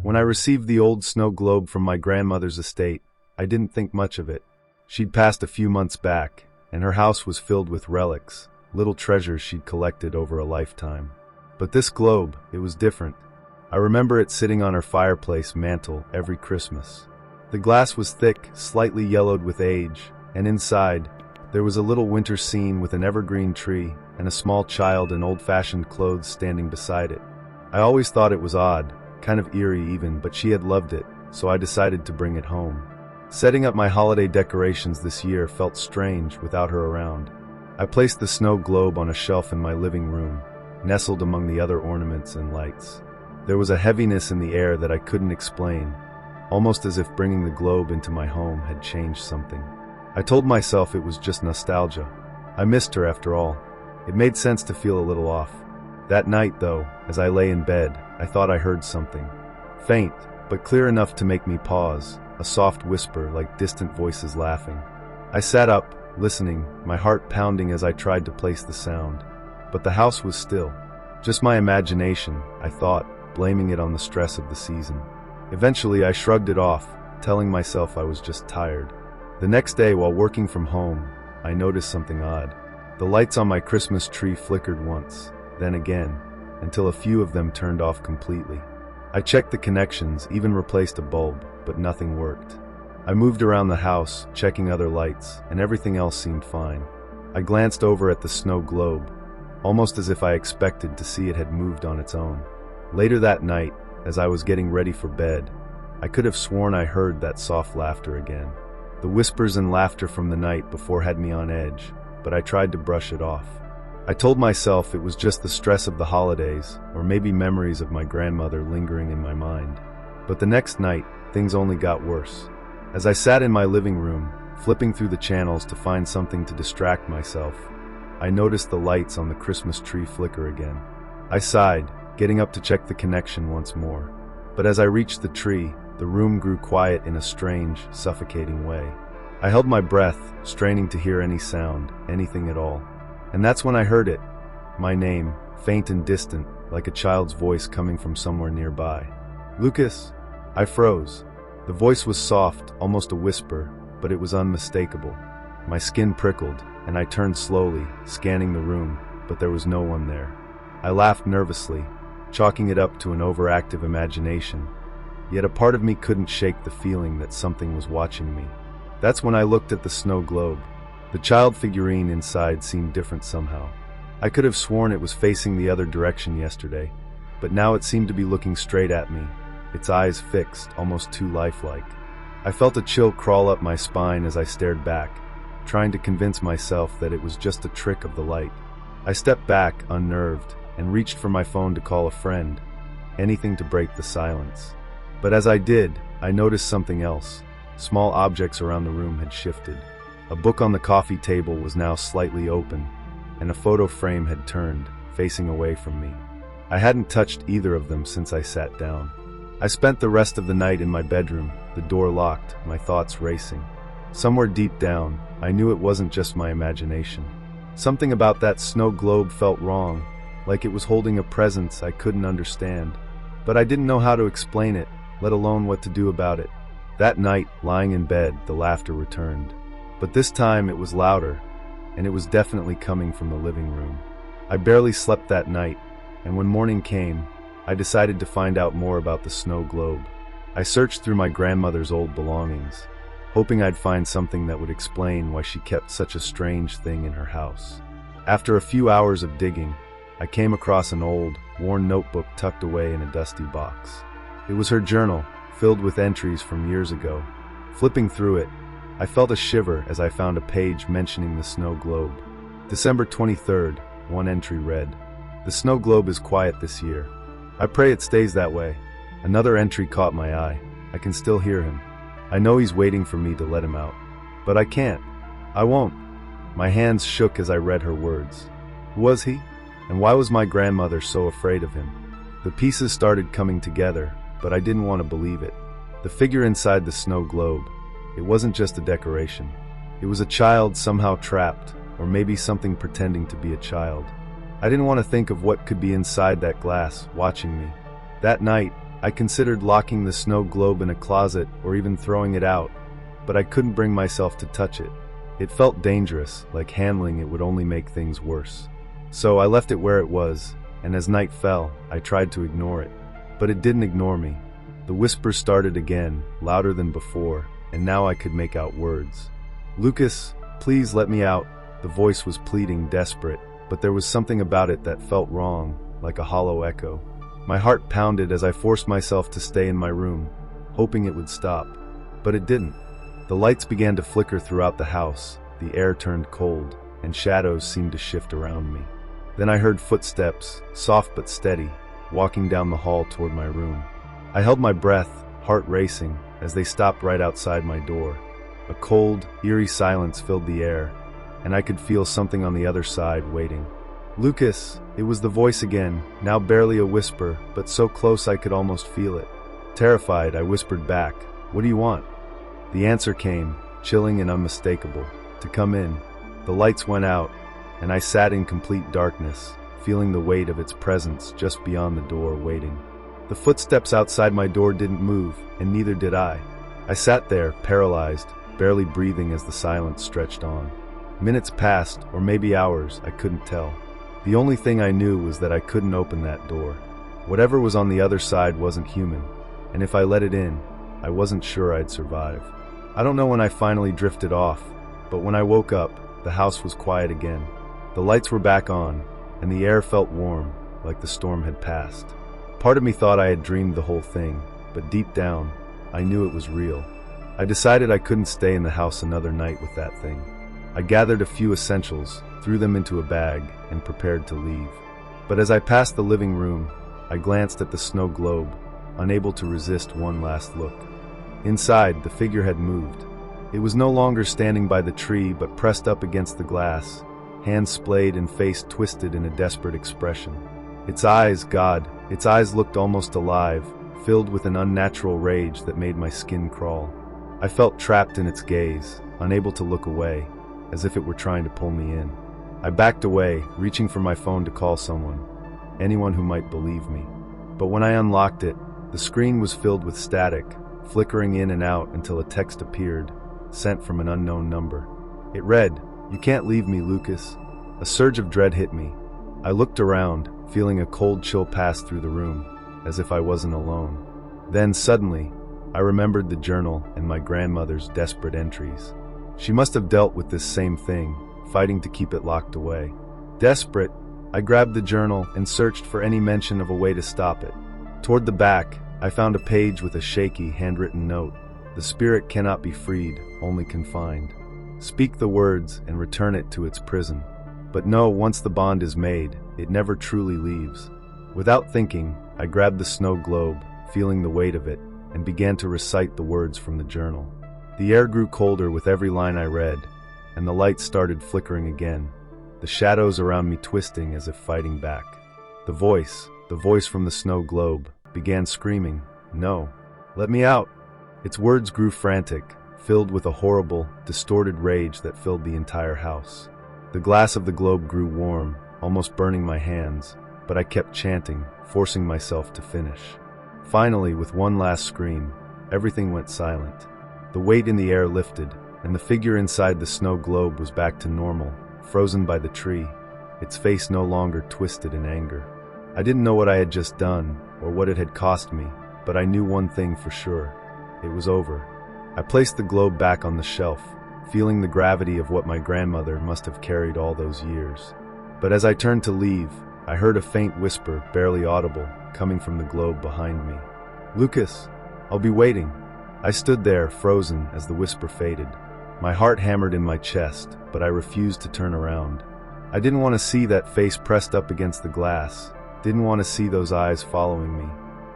When I received the old snow globe from my grandmother's estate, I didn't think much of it. She'd passed a few months back, and her house was filled with relics, little treasures she'd collected over a lifetime. But this globe, it was different. I remember it sitting on her fireplace mantel every Christmas. The glass was thick, slightly yellowed with age, and inside, there was a little winter scene with an evergreen tree and a small child in old-fashioned clothes standing beside it. I always thought it was odd, kind of eerie even, but she had loved it, so I decided to bring it home. Setting up my holiday decorations this year felt strange without her around. I placed the snow globe on a shelf in my living room, nestled among the other ornaments and lights. There was a heaviness in the air that I couldn't explain, almost as if bringing the globe into my home had changed something. I told myself it was just nostalgia. I missed her after all. It made sense to feel a little off. That night, though, as I lay in bed, I thought I heard something. Faint, but clear enough to make me pause, a soft whisper like distant voices laughing. I sat up, listening, my heart pounding as I tried to place the sound. But the house was still. Just my imagination, I thought, blaming it on the stress of the season. Eventually, I shrugged it off, telling myself I was just tired. The next day, while working from home, I noticed something odd. The lights on my Christmas tree flickered once, then again, until a few of them turned off completely. I checked the connections, even replaced a bulb, but nothing worked. I moved around the house, checking other lights, and everything else seemed fine. I glanced over at the snow globe, almost as if I expected to see it had moved on its own. Later that night, as I was getting ready for bed, I could have sworn I heard that soft laughter again. The whispers and laughter from the night before had me on edge, but I tried to brush it off. I told myself it was just the stress of the holidays, or maybe memories of my grandmother lingering in my mind. But the next night, things only got worse. As I sat in my living room, flipping through the channels to find something to distract myself, I noticed the lights on the Christmas tree flicker again. I sighed, getting up to check the connection once more. But as I reached the tree, the room grew quiet in a strange, suffocating way. I held my breath, straining to hear any sound, anything at all. And that's when I heard it. My name, faint and distant, like a child's voice coming from somewhere nearby. "Lucas?" I froze. The voice was soft, almost a whisper, but it was unmistakable. My skin prickled, and I turned slowly, scanning the room, but there was no one there. I laughed nervously, chalking it up to an overactive imagination. Yet a part of me couldn't shake the feeling that something was watching me. That's when I looked at the snow globe. The child figurine inside seemed different somehow. I could have sworn it was facing the other direction yesterday, but now it seemed to be looking straight at me, its eyes fixed, almost too lifelike. I felt a chill crawl up my spine as I stared back, trying to convince myself that it was just a trick of the light. I stepped back, unnerved, and reached for my phone to call a friend, anything to break the silence. But as I did, I noticed something else. Small objects around the room had shifted. A book on the coffee table was now slightly open, and a photo frame had turned, facing away from me. I hadn't touched either of them since I sat down. I spent the rest of the night in my bedroom, the door locked, my thoughts racing. Somewhere deep down, I knew it wasn't just my imagination. Something about that snow globe felt wrong, like it was holding a presence I couldn't understand. But I didn't know how to explain it, let alone what to do about it. That night, lying in bed, the laughter returned. But this time it was louder, and it was definitely coming from the living room. I barely slept that night, and when morning came, I decided to find out more about the snow globe. I searched through my grandmother's old belongings, hoping I'd find something that would explain why she kept such a strange thing in her house. After a few hours of digging, I came across an old, worn notebook tucked away in a dusty box. It was her journal, filled with entries from years ago. Flipping through it, I felt a shiver as I found a page mentioning the snow globe. December 23rd, one entry read, "The snow globe is quiet this year. I pray it stays that way." Another entry caught my eye. I can still hear him. I know he's waiting for me to let him out. But I can't. I won't. My hands shook as I read her words. Who was he? And why was my grandmother so afraid of him? The pieces started coming together, but I didn't want to believe it. The figure inside the snow globe, it wasn't just a decoration. It was a child somehow trapped, or maybe something pretending to be a child. I didn't want to think of what could be inside that glass, watching me. That night, I considered locking the snow globe in a closet or even throwing it out, but I couldn't bring myself to touch it. It felt dangerous, like handling it would only make things worse. So I left it where it was, and as night fell, I tried to ignore it. But it didn't ignore me. The whispers started again, louder than before, and now I could make out words. "Lucas, please let me out." The voice was pleading, desperate, but there was something about it that felt wrong, like a hollow echo. My heart pounded as I forced myself to stay in my room, hoping it would stop. But it didn't. The lights began to flicker throughout the house, the air turned cold, and shadows seemed to shift around me. Then I heard footsteps, soft but steady, walking down the hall toward my room. I held my breath, heart racing, as they stopped right outside my door. A cold, eerie silence filled the air, and I could feel something on the other side waiting. "Lucas," it was the voice again, now barely a whisper, but so close I could almost feel it. Terrified, I whispered back, "What do you want?" The answer came, chilling and unmistakable, "To come in." The lights went out, and I sat in complete darkness, feeling the weight of its presence just beyond the door, waiting. The footsteps outside my door didn't move, and neither did I. I sat there, paralyzed, barely breathing as the silence stretched on. Minutes passed, or maybe hours, I couldn't tell. The only thing I knew was that I couldn't open that door. Whatever was on the other side wasn't human, and if I let it in, I wasn't sure I'd survive. I don't know when I finally drifted off, but when I woke up, the house was quiet again. The lights were back on, and the air felt warm, like the storm had passed. Part of me thought I had dreamed the whole thing, but deep down, I knew it was real. I decided I couldn't stay in the house another night with that thing. I gathered a few essentials, threw them into a bag, and prepared to leave. But as I passed the living room, I glanced at the snow globe, unable to resist one last look. Inside, the figure had moved. It was no longer standing by the tree, but pressed up against the glass, hands splayed and face twisted in a desperate expression. Its eyes looked almost alive, filled with an unnatural rage that made my skin crawl. I felt trapped in its gaze, unable to look away, as if it were trying to pull me in. I backed away, reaching for my phone to call someone, anyone who might believe me. But when I unlocked it, the screen was filled with static, flickering in and out until a text appeared, sent from an unknown number. It read, "You can't leave me, Lucas." A surge of dread hit me. I looked around, feeling a cold chill pass through the room, as if I wasn't alone. Then, suddenly, I remembered the journal and my grandmother's desperate entries. She must have dealt with this same thing, fighting to keep it locked away. Desperate, I grabbed the journal and searched for any mention of a way to stop it. Toward the back, I found a page with a shaky, handwritten note. "The spirit cannot be freed, only confined. Speak the words and return it to its prison. But no, once the bond is made, it never truly leaves." Without thinking, I grabbed the snow globe, feeling the weight of it, and began to recite the words from the journal. The air grew colder with every line I read, and the lights started flickering again, the shadows around me twisting as if fighting back. The voice from the snow globe, began screaming, "No, let me out." Its words grew frantic, filled with a horrible, distorted rage that filled the entire house. The glass of the globe grew warm, almost burning my hands, but I kept chanting, forcing myself to finish. Finally, with one last scream, everything went silent. The weight in the air lifted, and the figure inside the snow globe was back to normal, frozen by the tree, its face no longer twisted in anger. I didn't know what I had just done, or what it had cost me, but I knew one thing for sure. It was over. I placed the globe back on the shelf, feeling the gravity of what my grandmother must have carried all those years. But as I turned to leave, I heard a faint whisper, barely audible, coming from the globe behind me. "Lucas, I'll be waiting." I stood there, frozen, as the whisper faded. My heart hammered in my chest, but I refused to turn around. I didn't want to see that face pressed up against the glass, didn't want to see those eyes following me.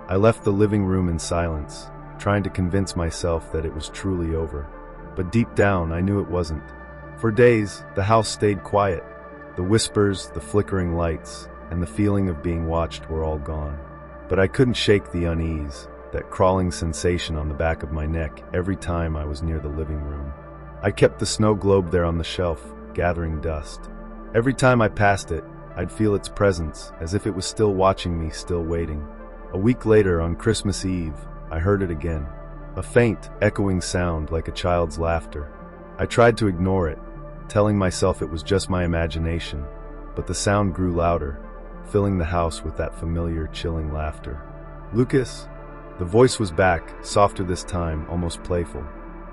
I left the living room in silence, trying to convince myself that it was truly over. But deep down, I knew it wasn't. For days, the house stayed quiet. The whispers, the flickering lights, and the feeling of being watched were all gone. But I couldn't shake the unease, that crawling sensation on the back of my neck every time I was near the living room. I kept the snow globe there on the shelf, gathering dust. Every time I passed it, I'd feel its presence, as if it was still watching me, still waiting. A week later, on Christmas Eve, I heard it again. A faint, echoing sound like a child's laughter. I tried to ignore it, telling myself it was just my imagination, but the sound grew louder, filling the house with that familiar, chilling laughter. "Lucas?" The voice was back, softer this time, almost playful.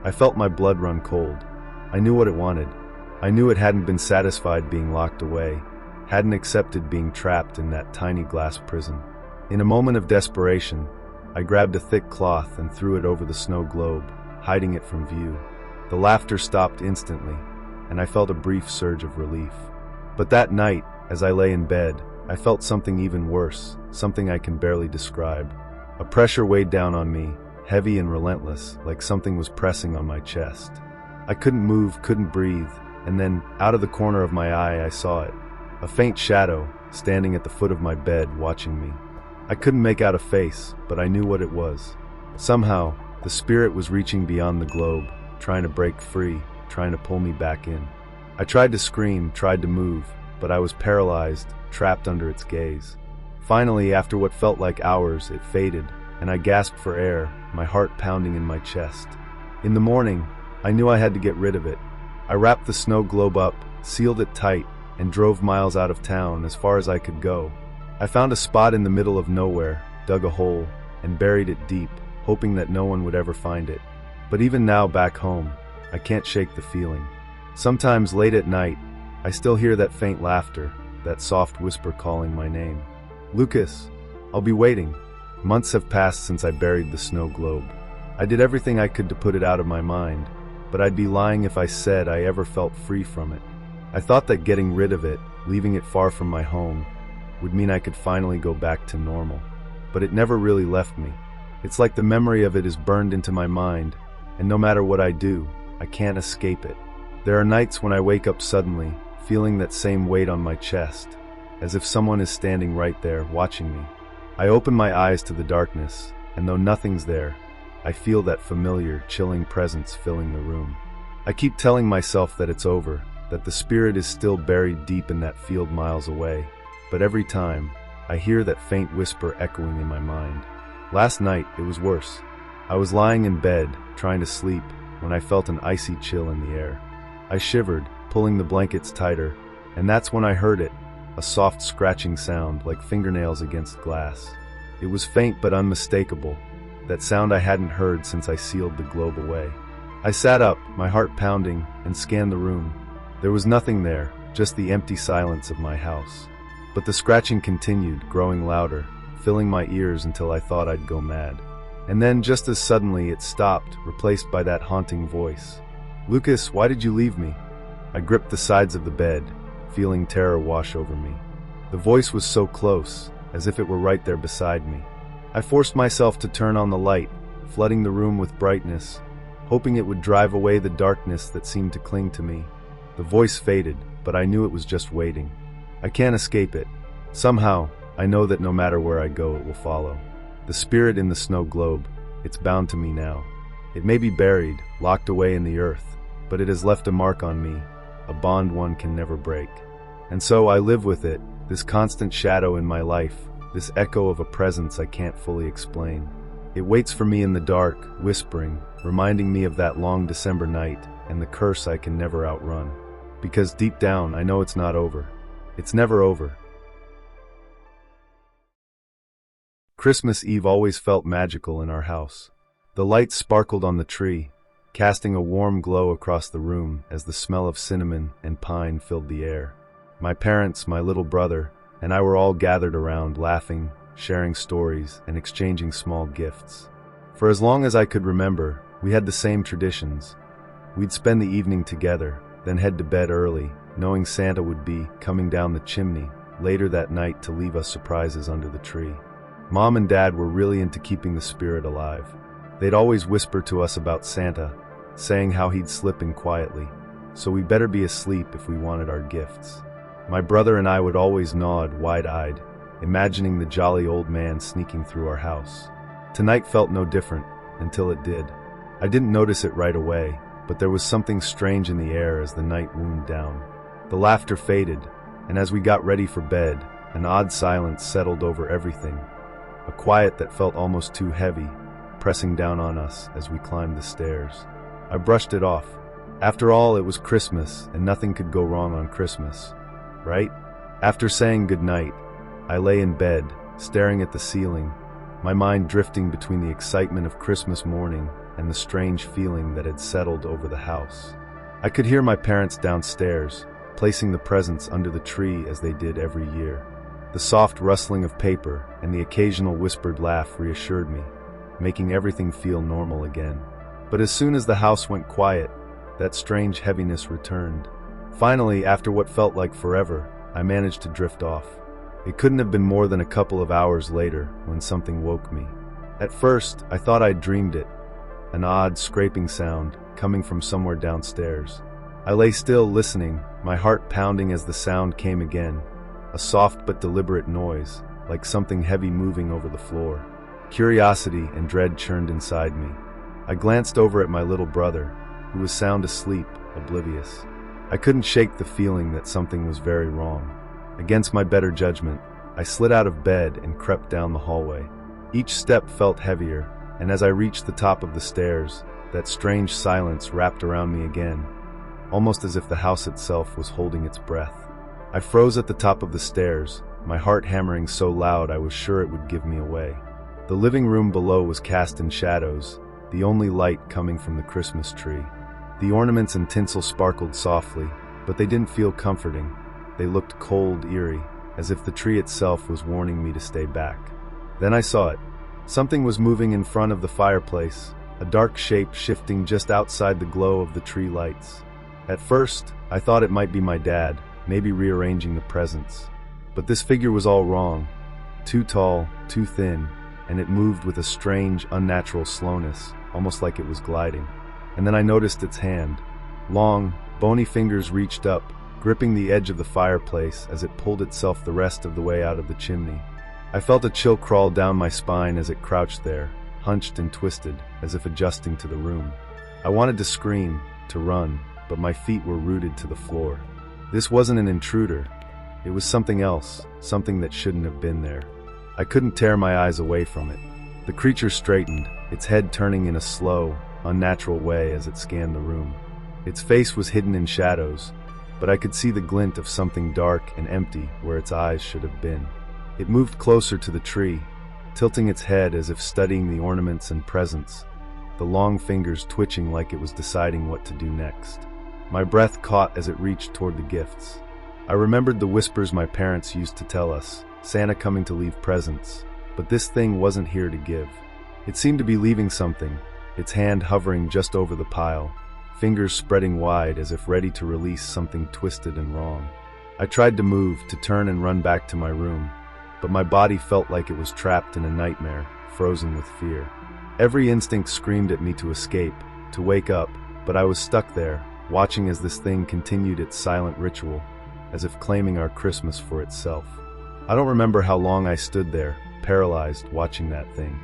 I felt my blood run cold. I knew what it wanted. I knew it hadn't been satisfied being locked away, hadn't accepted being trapped in that tiny glass prison. In a moment of desperation, I grabbed a thick cloth and threw it over the snow globe, hiding it from view. The laughter stopped instantly, and I felt a brief surge of relief. But that night, as I lay in bed, I felt something even worse, something I can barely describe. A pressure weighed down on me, heavy and relentless, like something was pressing on my chest. I couldn't move, couldn't breathe, and then, out of the corner of my eye, I saw it. A faint shadow, standing at the foot of my bed, watching me. I couldn't make out a face, but I knew what it was. Somehow, the spirit was reaching beyond the globe, trying to break free, trying to pull me back in. I tried to scream, tried to move, but I was paralyzed, trapped under its gaze. Finally, after what felt like hours, it faded, and I gasped for air, my heart pounding in my chest. In the morning, I knew I had to get rid of it. I wrapped the snow globe up, sealed it tight, and drove miles out of town, as far as I could go. I found a spot in the middle of nowhere, dug a hole, and buried it deep, hoping that no one would ever find it. But even now, back home, I can't shake the feeling. Sometimes late at night, I still hear that faint laughter, that soft whisper calling my name. "Lucas, I'll be waiting." Months have passed since I buried the snow globe. I did everything I could to put it out of my mind, but I'd be lying if I said I ever felt free from it. I thought that getting rid of it, leaving it far from my home, would mean I could finally go back to normal. But it never really left me. It's like the memory of it is burned into my mind, and no matter what I do, I can't escape it. There are nights when I wake up suddenly, feeling that same weight on my chest, as if someone is standing right there, watching me. I open my eyes to the darkness, and though nothing's there, I feel that familiar, chilling presence filling the room. I keep telling myself that it's over, that the spirit is still buried deep in that field miles away, but every time, I hear that faint whisper echoing in my mind. Last night, it was worse. I was lying in bed, trying to sleep, when I felt an icy chill in the air. I shivered, pulling the blankets tighter, and that's when I heard it, a soft scratching sound like fingernails against glass. It was faint but unmistakable, that sound I hadn't heard since I sealed the globe away. I sat up, my heart pounding, and scanned the room. There was nothing there, just the empty silence of my house. But the scratching continued, growing louder, filling my ears until I thought I'd go mad. And then, just as suddenly, it stopped, replaced by that haunting voice. "Lucas, why did you leave me?" I gripped the sides of the bed, feeling terror wash over me. The voice was so close, as if it were right there beside me. I forced myself to turn on the light, flooding the room with brightness, hoping it would drive away the darkness that seemed to cling to me. The voice faded, but I knew it was just waiting. I can't escape it. Somehow, I know that no matter where I go, it will follow. The spirit in the snow globe, it's bound to me now. It may be buried, locked away in the earth, but it has left a mark on me, a bond one can never break. And so I live with it, this constant shadow in my life, this echo of a presence I can't fully explain. It waits for me in the dark, whispering, reminding me of that long December night and the curse I can never outrun. Because deep down, I know it's not over. It's never over. Christmas Eve always felt magical in our house. The lights sparkled on the tree, casting a warm glow across the room as the smell of cinnamon and pine filled the air. My parents, my little brother, and I were all gathered around, laughing, sharing stories, and exchanging small gifts. For as long as I could remember, we had the same traditions. We'd spend the evening together, then head to bed early, knowing Santa would be coming down the chimney later that night to leave us surprises under the tree. Mom and Dad were really into keeping the spirit alive. They'd always whisper to us about Santa, saying how he'd slip in quietly, so we better be asleep if we wanted our gifts. My brother and I would always nod, wide-eyed, imagining the jolly old man sneaking through our house. Tonight felt no different, until it did. I didn't notice it right away, but there was something strange in the air as the night wound down. The laughter faded, and as we got ready for bed, an odd silence settled over everything. a quiet that felt almost too heavy, pressing down on us as we climbed the stairs. I brushed it off. After all, it was Christmas, and nothing could go wrong on Christmas, right? After saying goodnight, I lay in bed, staring at the ceiling, my mind drifting between the excitement of Christmas morning and the strange feeling that had settled over the house. I could hear my parents downstairs, placing the presents under the tree as they did every year. The soft rustling of paper and the occasional whispered laugh reassured me, making everything feel normal again. But as soon as the house went quiet, that strange heaviness returned. Finally, after what felt like forever, I managed to drift off. It couldn't have been more than a couple of hours later when something woke me. At first, I thought I'd dreamed it, an odd scraping sound coming from somewhere downstairs. I lay still listening, my heart pounding as the sound came again, a soft but deliberate noise, like something heavy moving over the floor. Curiosity and dread churned inside me. I glanced over at my little brother, who was sound asleep, oblivious. I couldn't shake the feeling that something was very wrong. Against my better judgment, I slid out of bed and crept down the hallway. Each step felt heavier, and as I reached the top of the stairs, that strange silence wrapped around me again, almost as if the house itself was holding its breath. I froze at the top of the stairs, my heart hammering so loud I was sure it would give me away. The living room below was cast in shadows, the only light coming from the Christmas tree. The ornaments and tinsel sparkled softly, but they didn't feel comforting. They looked cold, eerie, as if the tree itself was warning me to stay back. Then I saw it. Something was moving in front of the fireplace, a dark shape shifting just outside the glow of the tree lights. At first, I thought it might be my dad, maybe rearranging the presents. But this figure was all wrong. Too tall, too thin, and it moved with a strange, unnatural slowness, almost like it was gliding. And then I noticed its hand. Long, bony fingers reached up, gripping the edge of the fireplace as it pulled itself the rest of the way out of the chimney. I felt a chill crawl down my spine as it crouched there, hunched and twisted, as if adjusting to the room. I wanted to scream, to run, but my feet were rooted to the floor. This wasn't an intruder. It was something else, something that shouldn't have been there. I couldn't tear my eyes away from it. The creature straightened, its head turning in a slow, unnatural way as it scanned the room. Its face was hidden in shadows, but I could see the glint of something dark and empty where its eyes should have been. It moved closer to the tree, tilting its head as if studying the ornaments and presents, the long fingers twitching like it was deciding what to do next. My breath caught as it reached toward the gifts. I remembered the whispers my parents used to tell us, Santa coming to leave presents, but this thing wasn't here to give. It seemed to be leaving something, its hand hovering just over the pile, fingers spreading wide as if ready to release something twisted and wrong. I tried to move, to turn and run back to my room, but my body felt like it was trapped in a nightmare, frozen with fear. Every instinct screamed at me to escape, to wake up, but I was stuck there, watching as this thing continued its silent ritual, as if claiming our Christmas for itself. I don't remember how long I stood there, paralyzed, watching that thing.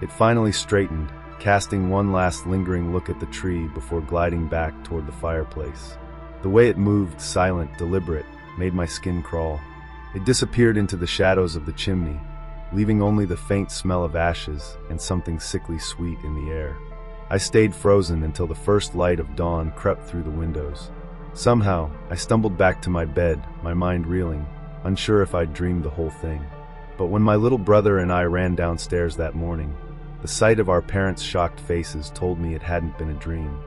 It finally straightened, casting one last lingering look at the tree before gliding back toward the fireplace. The way it moved, silent, deliberate, made my skin crawl. It disappeared into the shadows of the chimney, leaving only the faint smell of ashes and something sickly sweet in the air. I stayed frozen until the first light of dawn crept through the windows. Somehow, I stumbled back to my bed, my mind reeling, unsure if I'd dreamed the whole thing. But when my little brother and I ran downstairs that morning, the sight of our parents' shocked faces told me it hadn't been a dream.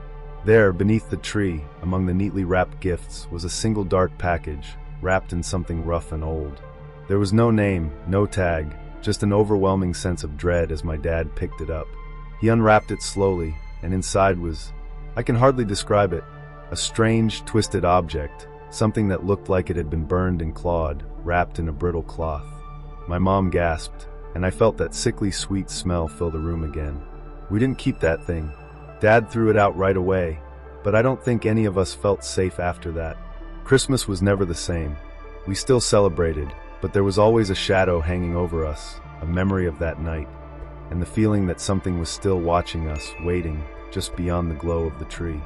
There, beneath the tree, among the neatly wrapped gifts, was a single dark package, wrapped in something rough and old. There was no name, no tag, just an overwhelming sense of dread as my dad picked it up. He unwrapped it slowly, and inside was, I can hardly describe it, a strange, twisted object, something that looked like it had been burned and clawed, wrapped in a brittle cloth. My mom gasped, and I felt that sickly sweet smell fill the room again. We didn't keep that thing. Dad threw it out right away, but I don't think any of us felt safe after that. Christmas was never the same. We still celebrated, but there was always a shadow hanging over us, a memory of that night, and the feeling that something was still watching us, waiting, just beyond the glow of the tree.